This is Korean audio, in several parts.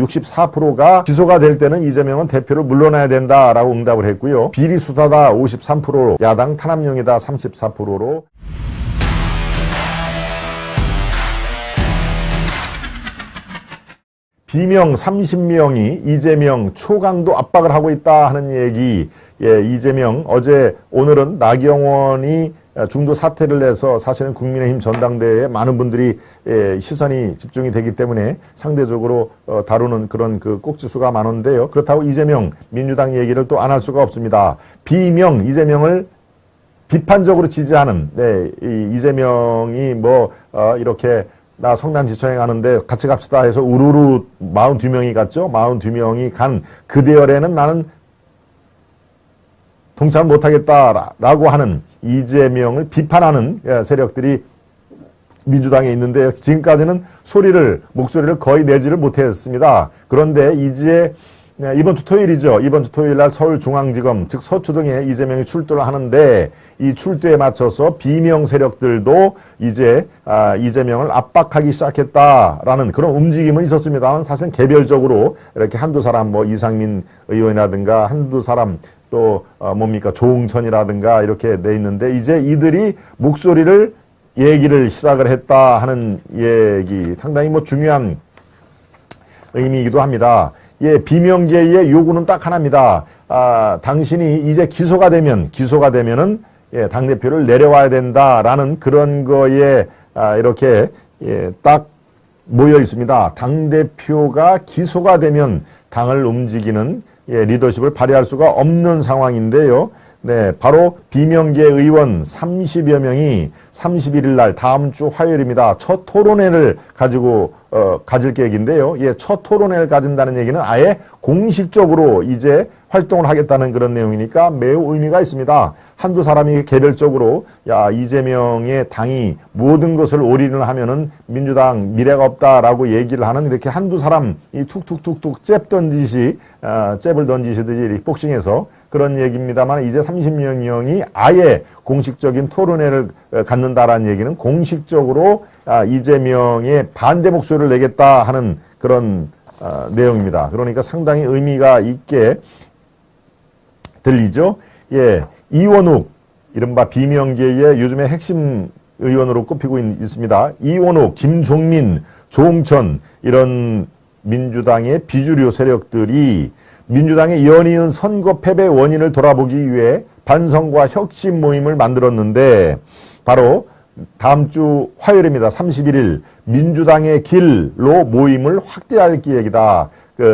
64%가 기소가 될 때는 이재명은 대표를 물러나야 된다라고 응답을 했고요. 비리수사다 53%, 야당 탄압용이다 34%로 비명 30명이 이재명 초강도 압박을 하고 있다 하는 얘기. 이재명 어제 오늘은 나경원이 중도 사퇴를 해서 사실은 국민의힘 전당대회에 많은 분들이 시선이 집중이 되기 때문에 상대적으로 다루는 그런 그 꼭지수가 많은데요. 그렇다고 이재명 민주당 얘기를 또 안 할 수가 없습니다. 비명 이재명을 비판적으로 지지하는 이재명이 이렇게 나 성남지청에 가는데 같이 갑시다 해서 우르르 42명이 갔죠. 42명이 간 그 대열에는 나는 동참 못하겠다라고 하는 이재명을 비판하는 세력들이 민주당에 있는데 지금까지는 목소리를 거의 내지를 못했습니다. 그런데 이제 이번 주 토요일이죠. 이번 주 토요일 날 서울중앙지검 즉 서초동에 이재명이 출두를 하는데 이 출두에 맞춰서 비명 세력들도 이제 이재명을 압박하기 시작했다라는 그런 움직임은 있었습니다만 사실 개별적으로 이렇게 한두 사람 이상민 의원이라든가 한두 사람 또 조응천이라든가 이렇게 돼 있는데 이제 이들이 얘기를 시작을 했다 하는 얘기 상당히 중요한 의미이기도 합니다. 비명계의 요구는 딱 하나입니다. 당신이 이제 기소가 되면은 당대표를 내려와야 된다라는 그런 거에 이렇게 딱 모여 있습니다. 당대표가 기소가 되면 당을 움직이는 리더십을 발휘할 수가 없는 상황인데요. 바로 비명계 의원 30여 명이 31일 날 다음 주 화요일입니다. 첫 토론회를 가질 계획인데요. 첫 토론회를 가진다는 얘기는 아예 공식적으로 이제 활동을 하겠다는 그런 내용이니까 매우 의미가 있습니다. 한두 사람이 개별적으로 이재명의 당이 모든 것을 올인을 하면은 민주당 미래가 없다라고 얘기를 하는 이렇게 한두 사람이 툭툭툭툭 잽을 던지시듯이 복싱해서 그런 얘기입니다만 이제 30명이 아예 공식적인 토론회를 갖는다라는 얘기는 공식적으로 이재명의 반대 목소리를 내겠다 하는 그런 내용입니다. 그러니까 상당히 의미가 있게 들리죠. 이원욱 이른바 비명계의 요즘에 핵심 의원으로 꼽히고 있습니다. 이원욱, 김종민, 조응천 이런 민주당의 비주류 세력들이 민주당의 연이은 선거 패배 원인을 돌아보기 위해 반성과 혁신 모임을 만들었는데 바로 다음 주 화요일입니다. 31일 민주당의 길로 모임을 확대할 계획이다.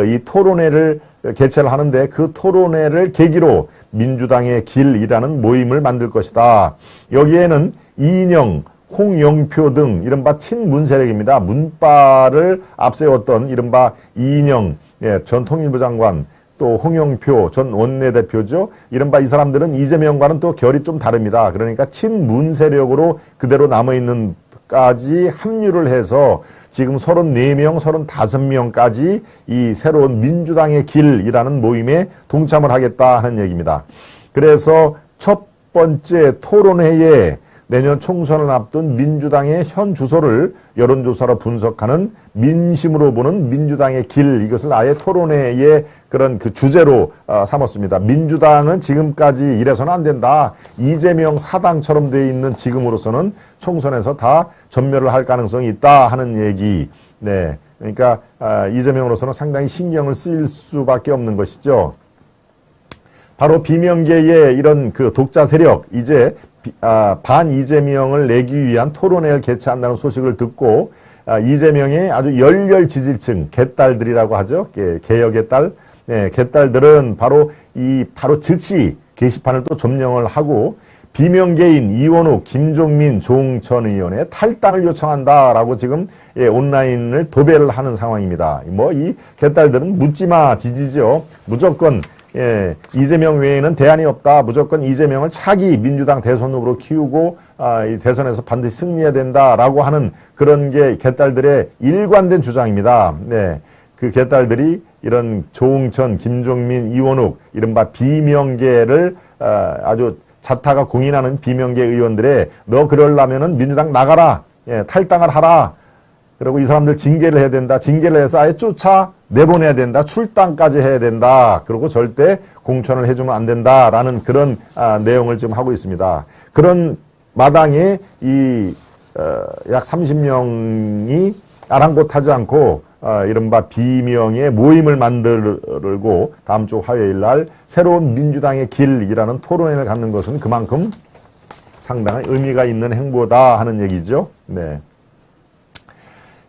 이 토론회를 개최를 하는데 그 토론회를 계기로 민주당의 길이라는 모임을 만들 것이다. 여기에는 이인영, 홍영표 등 이른바 친문 세력입니다. 문파를 앞세웠던 이른바 이인영 전 통일부 장관 또 홍영표 전 원내대표죠. 이른바 이 사람들은 이재명과는 또 결이 좀 다릅니다. 그러니까 친문 세력으로 그대로 남아있는까지 합류를 해서 지금 34명, 35명까지 이 새로운 민주당의 길이라는 모임에 동참을 하겠다 하는 얘기입니다. 그래서 첫 번째 토론회에 내년 총선을 앞둔 민주당의 현 주소를 여론조사로 분석하는 민심으로 보는 민주당의 길, 이것을 아예 토론회의 그런 그 주제로 삼았습니다. 민주당은 지금까지 이래서는 안 된다. 이재명 사당처럼 돼 있는 지금으로서는 총선에서 다 전멸을 할 가능성이 있다 하는 얘기. 그러니까 이재명으로서는 상당히 신경을 쓰일 수밖에 없는 것이죠. 바로 비명계의 이런 그 독자 세력, 이제 반 이재명을 내기 위한 토론회를 개최한다는 소식을 듣고 이재명의 아주 열렬 지지층, 개딸들이라고 하죠. 개혁의 딸, 개딸들은 바로 즉시 게시판을 또 점령을 하고 비명계인 이원욱, 김종민, 조응천 의원의 탈당을 요청한다라고 지금 온라인을 도배를 하는 상황입니다. 이 개딸들은 묻지마 지지죠. 무조건 이재명 외에는 대안이 없다. 무조건 이재명을 차기 민주당 대선 후보로 키우고 이 대선에서 반드시 승리해야 된다라고 하는 그런 게 개딸들의 일관된 주장입니다. 그 개딸들이 이런 조응천, 김종민, 이원욱 이른바 비명계를 아주 자타가 공인하는 비명계 의원들의 너 그러려면은 민주당 나가라. 탈당을 하라. 그리고 이 사람들 징계를 해야 된다. 징계를 해서 아예 쫓아 내보내야 된다. 출당까지 해야 된다. 그리고 절대 공천을 해주면 안 된다라는 그런 내용을 지금 하고 있습니다. 그런 마당에 약 30명이 아랑곳하지 않고 이른바 비명의 모임을 만들고 다음 주 화요일 날 새로운 민주당의 길이라는 토론회를 갖는 것은 그만큼 상당한 의미가 있는 행보다 하는 얘기죠. 네.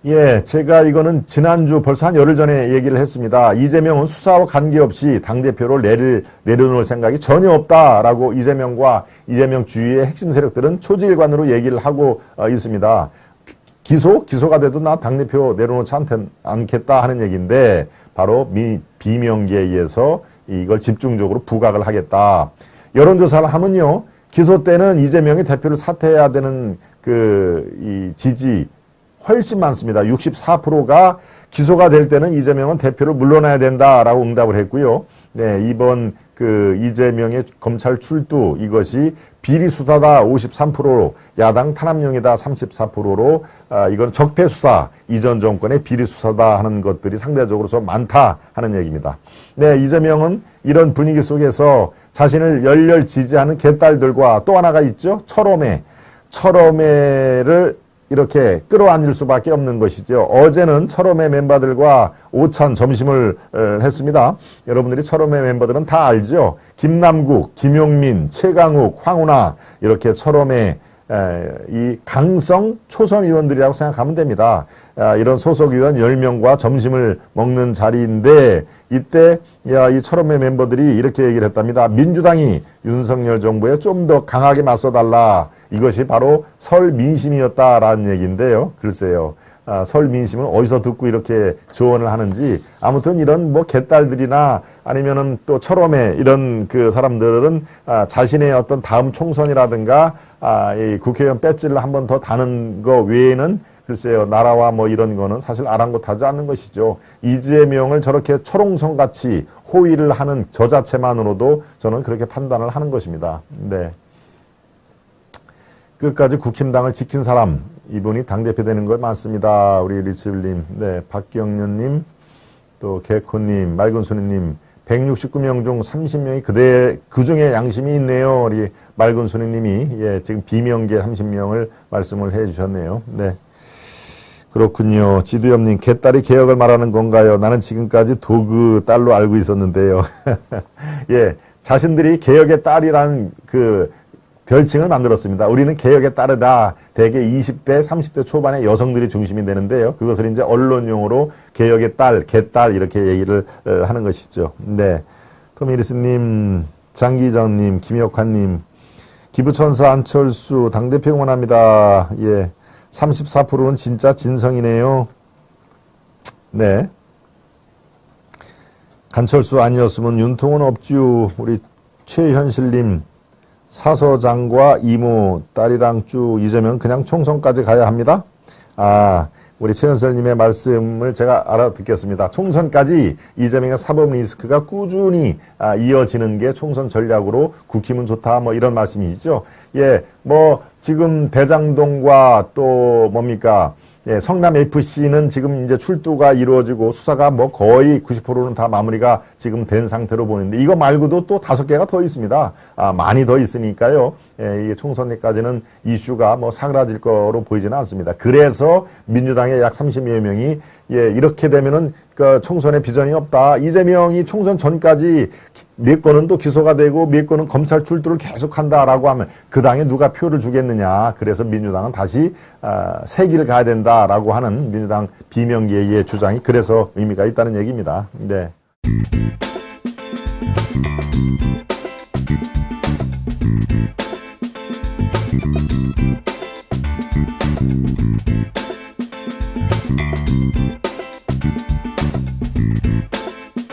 예, 제가 이거는 지난주 벌써 한 열흘 전에 얘기를 했습니다. 이재명은 수사와 관계없이 당대표를 내려놓을 생각이 전혀 없다라고 이재명과 이재명 주위의 핵심 세력들은 초지일관으로 얘기를 하고 있습니다. 기소가 돼도 나 당대표 내려놓지 않겠다 하는 얘기인데 바로 비명계에서 이걸 집중적으로 부각을 하겠다. 여론조사를 하면요. 기소 때는 이재명이 대표를 사퇴해야 되는 이 지지 훨씬 많습니다. 64%가 기소가 될 때는 이재명은 대표를 물러나야 된다라고 응답을 했고요. 네, 이번 이재명의 검찰 출두 이것이 비리 수사다 53%로 야당 탄압용이다 34%로 이건 적폐 수사 이전 정권의 비리 수사다 하는 것들이 상대적으로 좀 많다 하는 얘기입니다. 네, 이재명은 이런 분위기 속에서 자신을 열렬 지지하는 개딸들과 또 하나가 있죠. 철험회를 이렇게 끌어안을 수밖에 없는 것이죠. 어제는 철험회 멤버들과 오찬 점심을 했습니다. 여러분들이 철험회 멤버들은 다 알죠. 김남국, 김용민, 최강욱, 황운하 이렇게 철험회 이 강성 초선 의원들이라고 생각하면 됩니다. 이런 소속 의원 10명과 점심을 먹는 자리인데 이때 이 철험회 멤버들이 이렇게 얘기를 했답니다. 민주당이 윤석열 정부에 좀 더 강하게 맞서달라. 이것이 바로 설 민심이었다라는 얘기인데요. 글쎄요. 설 민심은 어디서 듣고 이렇게 조언을 하는지 아무튼 이런 개딸들이나 아니면은 또 철험회 이런 사람들은 자신의 어떤 다음 총선이라든가 이 국회의원 배지를 한 번 더 다는 거 외에는 글쎄요. 나라와 이런 거는 사실 아랑곳하지 않는 것이죠. 이재명을 저렇게 초롱성같이 호의를 하는 저 자체만으로도 저는 그렇게 판단을 하는 것입니다. 네. 끝까지 국힘당을 지킨 사람 이분이 당대표 되는 것 많습니다. 우리 리치블님, 네, 박경련님, 또 개코님, 맑은순이님 169명 중 30명이 그중에 양심이 있네요. 우리 맑은순이님이 지금 비명계 30명을 말씀을 해 주셨네요. 네. 그렇군요. 지두엽님, 개딸이 개혁을 말하는 건가요? 나는 지금까지 도그 딸로 알고 있었는데요. 예, 자신들이 개혁의 딸이라는 별칭을 만들었습니다. 우리는 개혁에 따르다 대개 20대, 30대 초반의 여성들이 중심이 되는데요. 그것을 이제 언론용어로 개혁의 딸, 개딸 이렇게 얘기를 하는 것이죠. 네. 토미리스님, 장기정님, 김혁환님, 기부천사 안철수 당대표 응원합니다. 예. 34%는 진짜 진성이네요. 네. 간철수 아니었으면 윤통은 없지요. 우리 최현실님, 사서장과 이모, 딸이랑 쭉 이재명 그냥 총선까지 가야 합니다. 우리 최현설님의 말씀을 제가 알아듣겠습니다. 총선까지 이재명의 사법 리스크가 꾸준히 이어지는 게 총선 전략으로 국힘은 좋다 이런 말씀이시죠. 예, 지금 대장동과 또 뭡니까? 예, 성남 FC는 지금 이제 출두가 이루어지고 수사가 거의 90%는 다 마무리가 지금 된 상태로 보이는데 이거 말고도 또 5개가 더 있습니다. 많이 더 있으니까요. 예, 이 총선에까지는 이슈가 사그라질 거로 보이지는 않습니다. 그래서 민주당의 약 30여 명이 이렇게 되면은 총선에 비전이 없다. 이재명이 총선 전까지 몇 건은 또 기소가 되고 몇 건은 검찰 출두를 계속한다라고 하면 그 당에 누가 표를 주겠느냐. 그래서 민주당은 다시 새 길을 가야 된다라고 하는 민주당 비명계의 주장이 그래서 의미가 있다는 얘기입니다. 네.